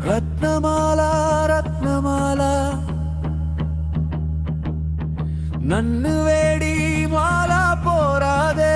ரத்னமாலா ரத்னமாலா நன்னு வேடி மாலா போராதே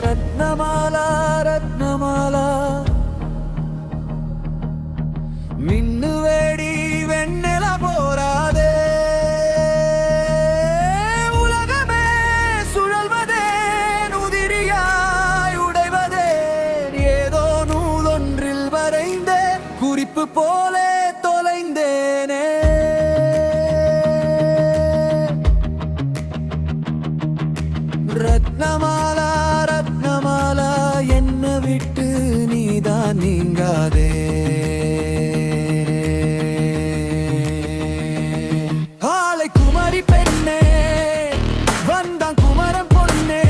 ரத்னமாலா ரத்னமாலா மின்னு வேடி வெண்ணெல போராதே உலகமே சுழல்வதேன் உதிரியாய் உடைவதேன் ஏதோ நூலொன்றில் வரைந்தேன் குறிப்பு போலே தொலைந்தேனே ரத்னமாலா ரத்னமாலா என்ன விட்டு நீதான் நீங்காதே ஆலை குமரி பெண்ணே வந்தான் குமரன் பொண்ணே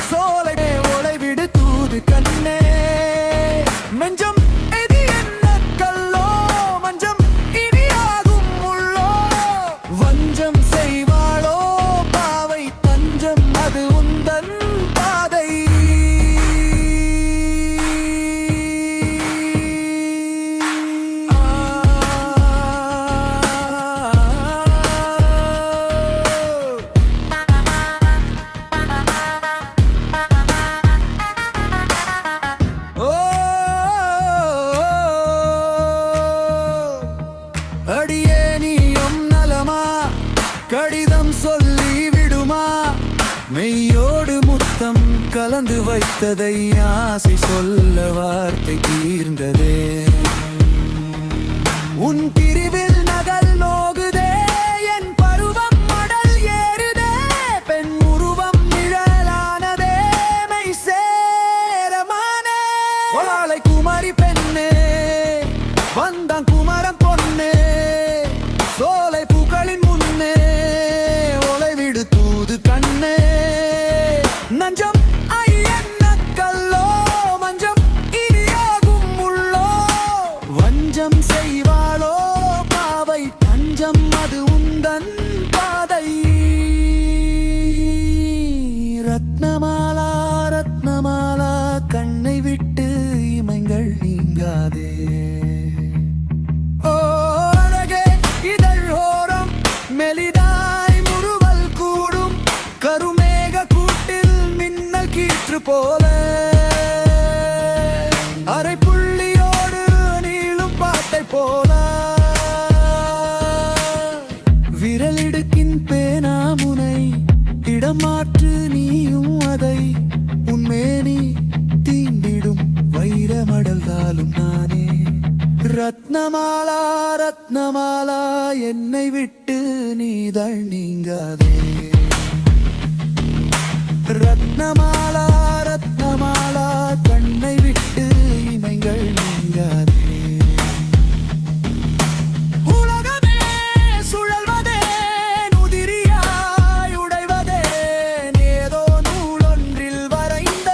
சோலை ஒளை விடு தூது கண்ணே மெஞ்சம் எது என்ன கல்லோ மஞ்சம் இனியாகும் உள்ளோ வஞ்சம் செய்வாளோ பாவை தஞ்சம் அது உந்தன் பாதை அடியே நீயும் நலமா கடிதம் சொல்லி விடுமா மெய்யோடு முத்தம் கலந்து வைத்ததை ஆசை சொல்ல வார்த்தை தீர்ந்ததே உன் பிரிவில் நகல் நோகுதே என் பருவம் மடல் ஏறுதே பெண் உருவம் நிழலானதே மெய் சேரமானே ஆலை குமரி பெண்ணே வந்தான் குமரன் பொண்ணே சோலை பூக்களின் முன்னே ஒளை விடு தூது கண்ணே நஞ்சம் ஐயன்ன கல்லோ மஞ்சம் இனியாகும் உள்ளோ வஞ்சம் செய்வாளோ பாவை தஞ்சம் அது உந்தன் பாதை ரத்னமாலா ரத்னமாலா கண்ணை விட்டு இமைகள் நீங்காதே மெலிதாய் முறுவல் கூடும் கருமேக கூட்டில் மின்னல் கீற்று போல அரை புள்ளியோடு நீளும் பாட்டை போல விரலிடுக்கின் பேனாமுனை இடமாற்று நீயும் அதை உன்மேனி தீண்டிடும் வைரமடல்தாலும் நானே ரத்னமாலா ரத்னமாலா என்னை விட்டு நீதள் நீங்காதே ரத்னமாலா ரத்னமாலா கண்ணை விட்டு இமைகள் நீங்காதே உலகமே சுழல்வதேன் உதிரியாய் உடைவதேன் ஏதோ நூலொன்றில் வரைந்த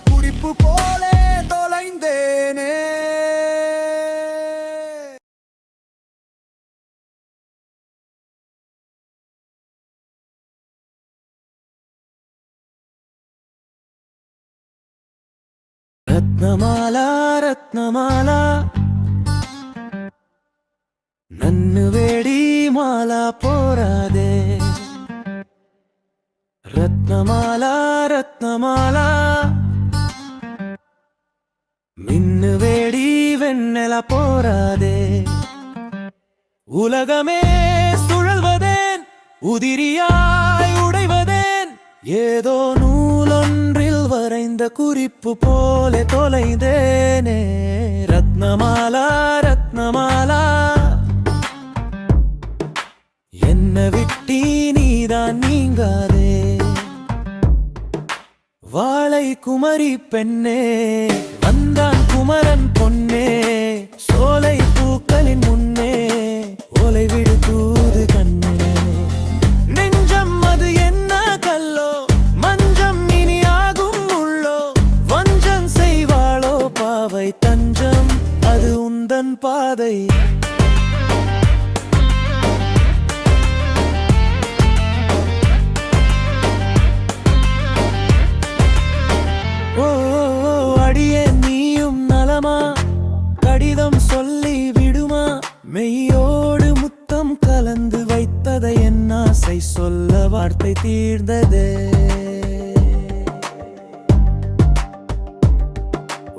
குறிப்பு போலே தொலைந்தேனே ரத்னமாலா ரத்னமாலா நன்னு வேடி மாலா போராதே ரத்னமாலா ரத்னமாலா மின்னு வேடி வெண்ணெல போராதே உலகமே சுழல்வதேன் உதிரியாய் உடைவதேன் ஏதோ நூலொன்றில் வரைந்த குறிப்பு போலே தொலைந்தேனே ரத்னமாலா ரத்னமாலா என்ன விட்டி நீதான் நீங்காதே வாழை குமரி பெண்ணே வந்தான் குமரன் பொன்னே சோலை பூக்களின் முன்னே ஒலை விடு தூது கண்ணே நெஞ்சம் அது என்ன கல்லோ மஞ்சம் இனியாகும் உள்ளோ வஞ்சம் செய்வாளோ பாவை தஞ்சம் அது உந்தன் பாதை மெய்யோடு முத்தம் கலந்து வைத்ததை என் ஆசை சொல்ல வார்த்தை தீர்ந்ததே.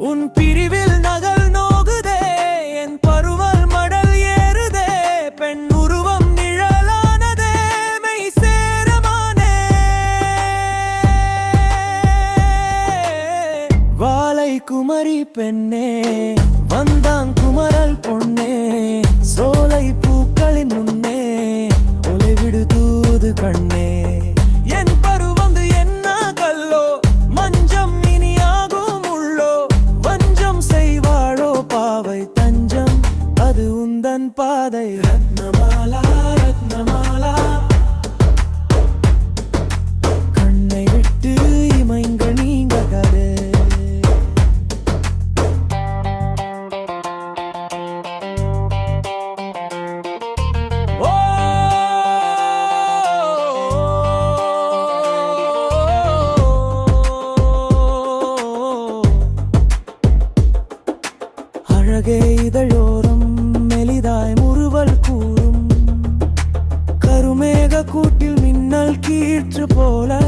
உன் பிரிவில் நகல் நோகுதே, என் பருவல் மடல் ஏறுதே, பெண் உருவம் நிழலானதே, மெய் சேரமானே. வாலை குமரி பெண்ணே, வந்தான் குமரல் பொன்னே, சோலை பூக்களின் முன்னே ஒளிவிடு தூது கண்ணே. என் பருவந்து என்ன கல்லோ, மஞ்சம் இனியாகும் உள்ளோ, வஞ்சம் செய்வாளோ பாவை தஞ்சம் அது உந்தன் பாதை. ரத்னமாலா ரத்னமாலா, கண்ணை விட்டு இமைங்கள் நீங்காதே. அழகே இதழோரம் மெலிதாய் முறுவல் கூறும், கருமேக கூட்டில் மின்னல் கீற்று போல,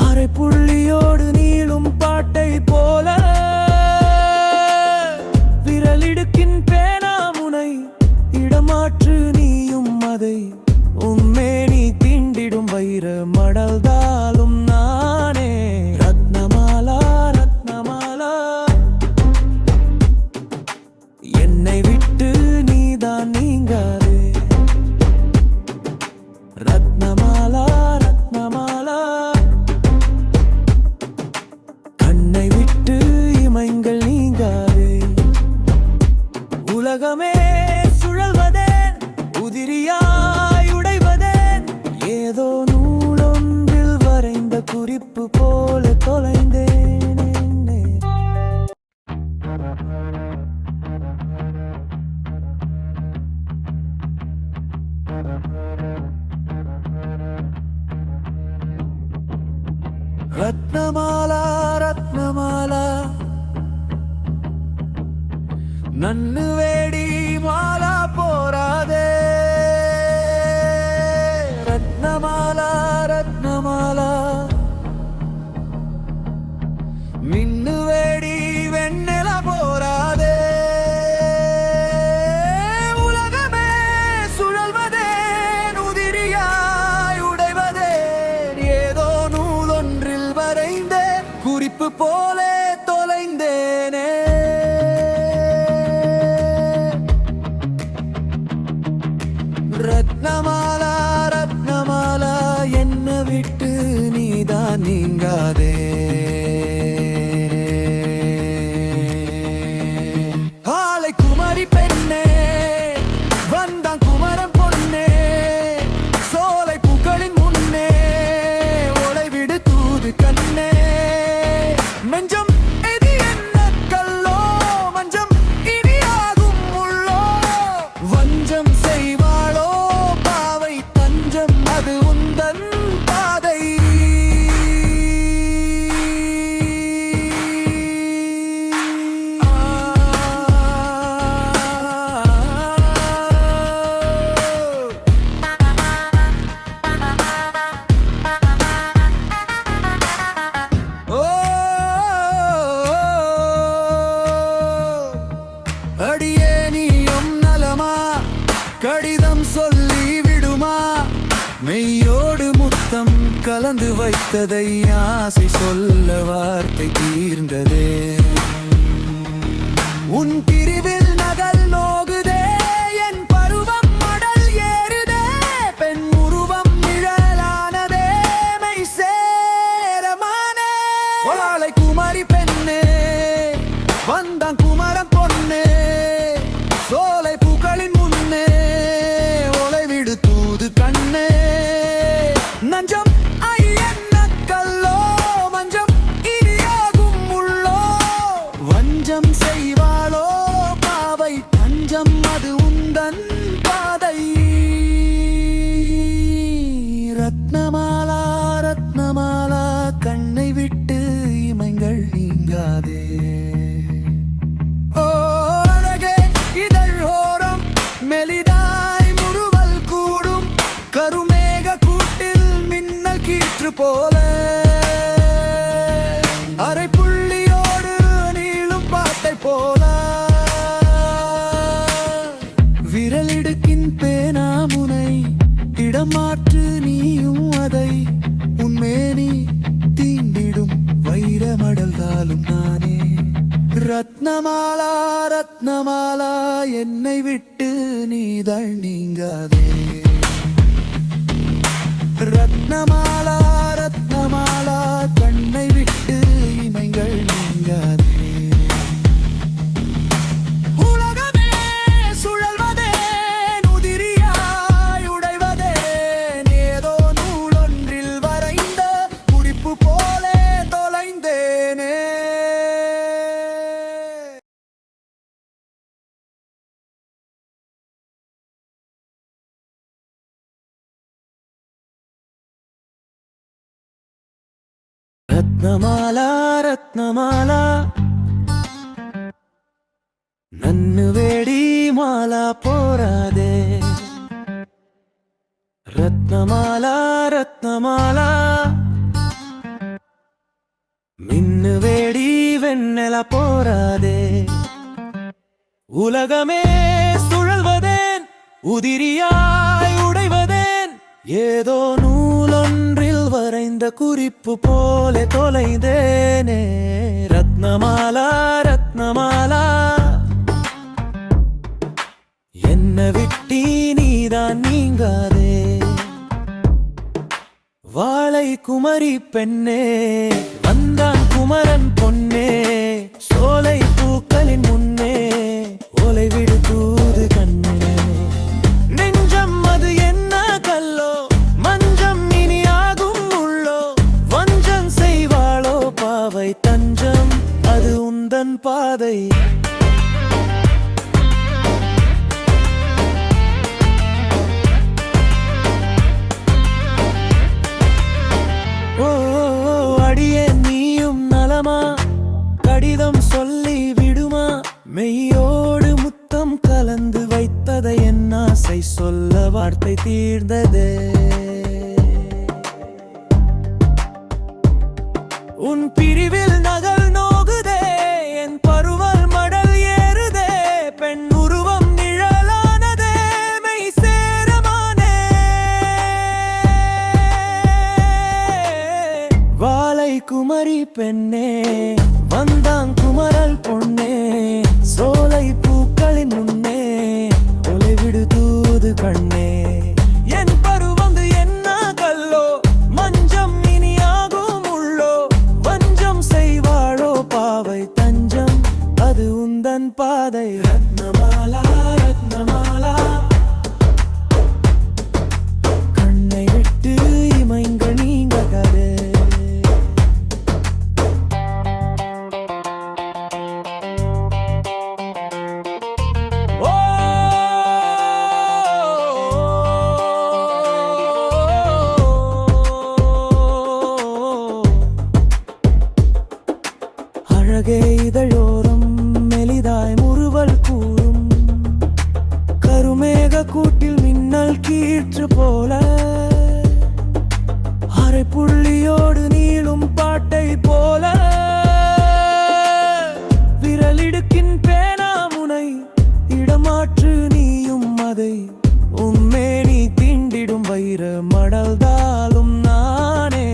அரை புள்ளியோடு நீளும் பாட்டை போல, விரலிடுக்கின் பேனா முனை இடமாற்று நீயும் அதை, உம்மேனி தீண்டிடும் வைர மடல்தாலும் நானே. ரத்னமாலா ரத்னமாலா, என்னை விட்டு நீதான் நீங்காதே. ரத்னமாலா ரத்னமாலா, கண்ணை விட்டு இமைங்கள் நீங்காதே. உலகமே சுழல்வதேன், உதிரியாய் உடைவதேன், ஏதோ நூலொன்றில் வரைந்த குறிப்பு போல தொலைந்தேன். ரத்னமாலா ரத்னமாலா, நன்னு வேடி மாலா போராதே. ரத்னமாலா ரத்னமாலா, மின்னு வேடி வெண்ணெல போராதே. உலகமே சுழல்வதேன், உதிரியாய் உடைவதேன், ஏதோ நூலொன்றில் வரைந்த குறிப்பு போலே தொலைந்தேனே. ரத்னமாலா ரத்னமாலா, என்ன விட்டு நீதான் நீங்காதே. ஆலை குமரி பெண்ணே, வந்தான் குமரன் பொன்னே, சோலை பூக்களின் முன்னே ஒளிவிடு தூது கண்ணே. மெஞ்சம் எது என்ன கல்லோ, மஞ்சம் இனியாகும் உள்ளோ, வஞ்சம் செய்வாளோ பாவை தஞ்சம் அது உந்தன் பாதை. அடியே நீயும் நலமா, கடிதம் சொல்லி விடுமா, மெய்யோடு முத்தம் கலந்து வைத்ததை ஆசை சொல்ல வார்த்தை தீர்ந்ததே. உன் பிரிவில் நகல் நோகுதே, என் பருவம் மடல் ஏறுதே, பெண் உருவம் நிழலானதே, மெய் சேரமானே. வாலை குமரி பெண்ணே, வந்தான் குமரன் பொன்னே, சோலை பூக்களின் முன்னே ஒளிவிடு தூது கண்ணே. நஞ்சம் ஐயன்ன கல்லோ, மஞ்சம் இனியாகும் உள்ளோ, வஞ்சம் செய்வாளோ பாவை தஞ்சம் அது உந்தன் பாதை. ரத்னமாலா ரத்னமாலா, கண்ணை விட்டு இமைங்கள் நீங்காதே. ஓ அழகே இதழ் மெலிதாய் முறுவல் கூடும் கருமேக கூட்டில் மின்னல் கீற்று போல அரை புள்ளியோடு நீளும் பாட்டை போல விரலிடுக்கின் பேனாமுனை இடமாற்று நீயும் அதை உன்மேனி தீண்டிடும் வைரமடல்தாலும் நானே ரத்னமாலா ரத்னமாலா என்னை விட்டு நீதான் நீங்காதே ரத்னமாலா ரத்னமாலா கண்ணை விட்டு இமைகள் நீங்காதே உலகமே சுழல்வதேன் உதிரியாய் உடைவதேன் ஏதோ நூலொன்றில் வரைந்த குறிப்பு போலே தொலைந்தேனே ரத்னமாலா ரத்னமாலா நன்னு வேடி மாலா போராதே ரத்னமாலா ரத்னமாலா மின்னு வேடி வெண்ணெல போராதே உலகமே சுழல்வதேன் உதிரியாய் உடைவதேன் ஏதோ நூலொன்றில் வரைந்த குறிப்பு போலே தொலைந்தேனே ரத்னமாலா ரத்னமாலா என்ன விட்டி நீதான் நீங்காதே வாழை குமரி பெண்ணே வந்தான் குமரன் பொன்னே சோலை பூக்களின் முன்னே ஓலை விடு தூது கண்ணே நெஞ்சம் அது என்ன கல்லோ மஞ்சம் இனியாகும் உள்ளோ வஞ்சம் செய்வாளோ பாவை தஞ்சம் அது உந்தன் பாதை அடியே நீயும் நலமா கடிதம் சொல்லி விடுமா மெய்யோடு முத்தம் கலந்து வைத்ததை என் ஆசை சொல்ல வார்த்தை தீர்ந்ததே உன் பிரிவில் நகல் நோகுதே என் பருவல் மடல் ஏறுதே பெண் உருவம் நிழலானதே மெய் சேரமானே வாழை குமரி பெண்ணே வந்தான் குமரல் பொன்னே சோலை பூக்களின் முன்னே ஒளிவிடு தூது கண்ணே என் பருவந்து என்ன கல்லோ மஞ்சம் இனியாகும் உள்ளோ வஞ்சம் செய்வாளோ பாவை தஞ்சம் அது உந்தன் பாதை ரத்னமாலா ரத்னமாலா கண்ணை விட்டு இமைங்கள் நீங்காதே அழகே இதழோரம் மெலிதாய் முறுவல் கூடும் கருமேக கூட்டில் மின்னல் கீற்று போல அரை புள்ளியோடு நீளும் பாட்டை போல விரலிடுக்கின் பேனாமுனை இடமாற்று நீயும் அதை உன்மேனி தீண்டிடும் வைர மடல்தாலும் நானே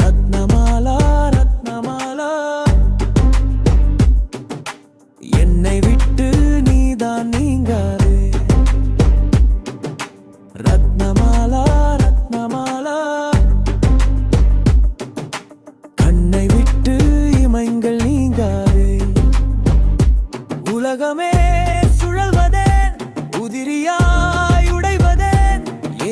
ரத்னமாலா ரத்னமாலா என்னை விட்டு நீதான் நீங்காதே ரத்னமாலா ரத்னமாலா கண்ணை விட்டு இமைங்கள் நீங்காதே உலகமே சுழல்வதேன் உதிரியாய் உடைவதேன்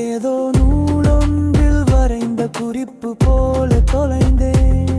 ஏதோ நூலொன்றில் வரைந்த குறிப்பு போல தொலைந்தேன்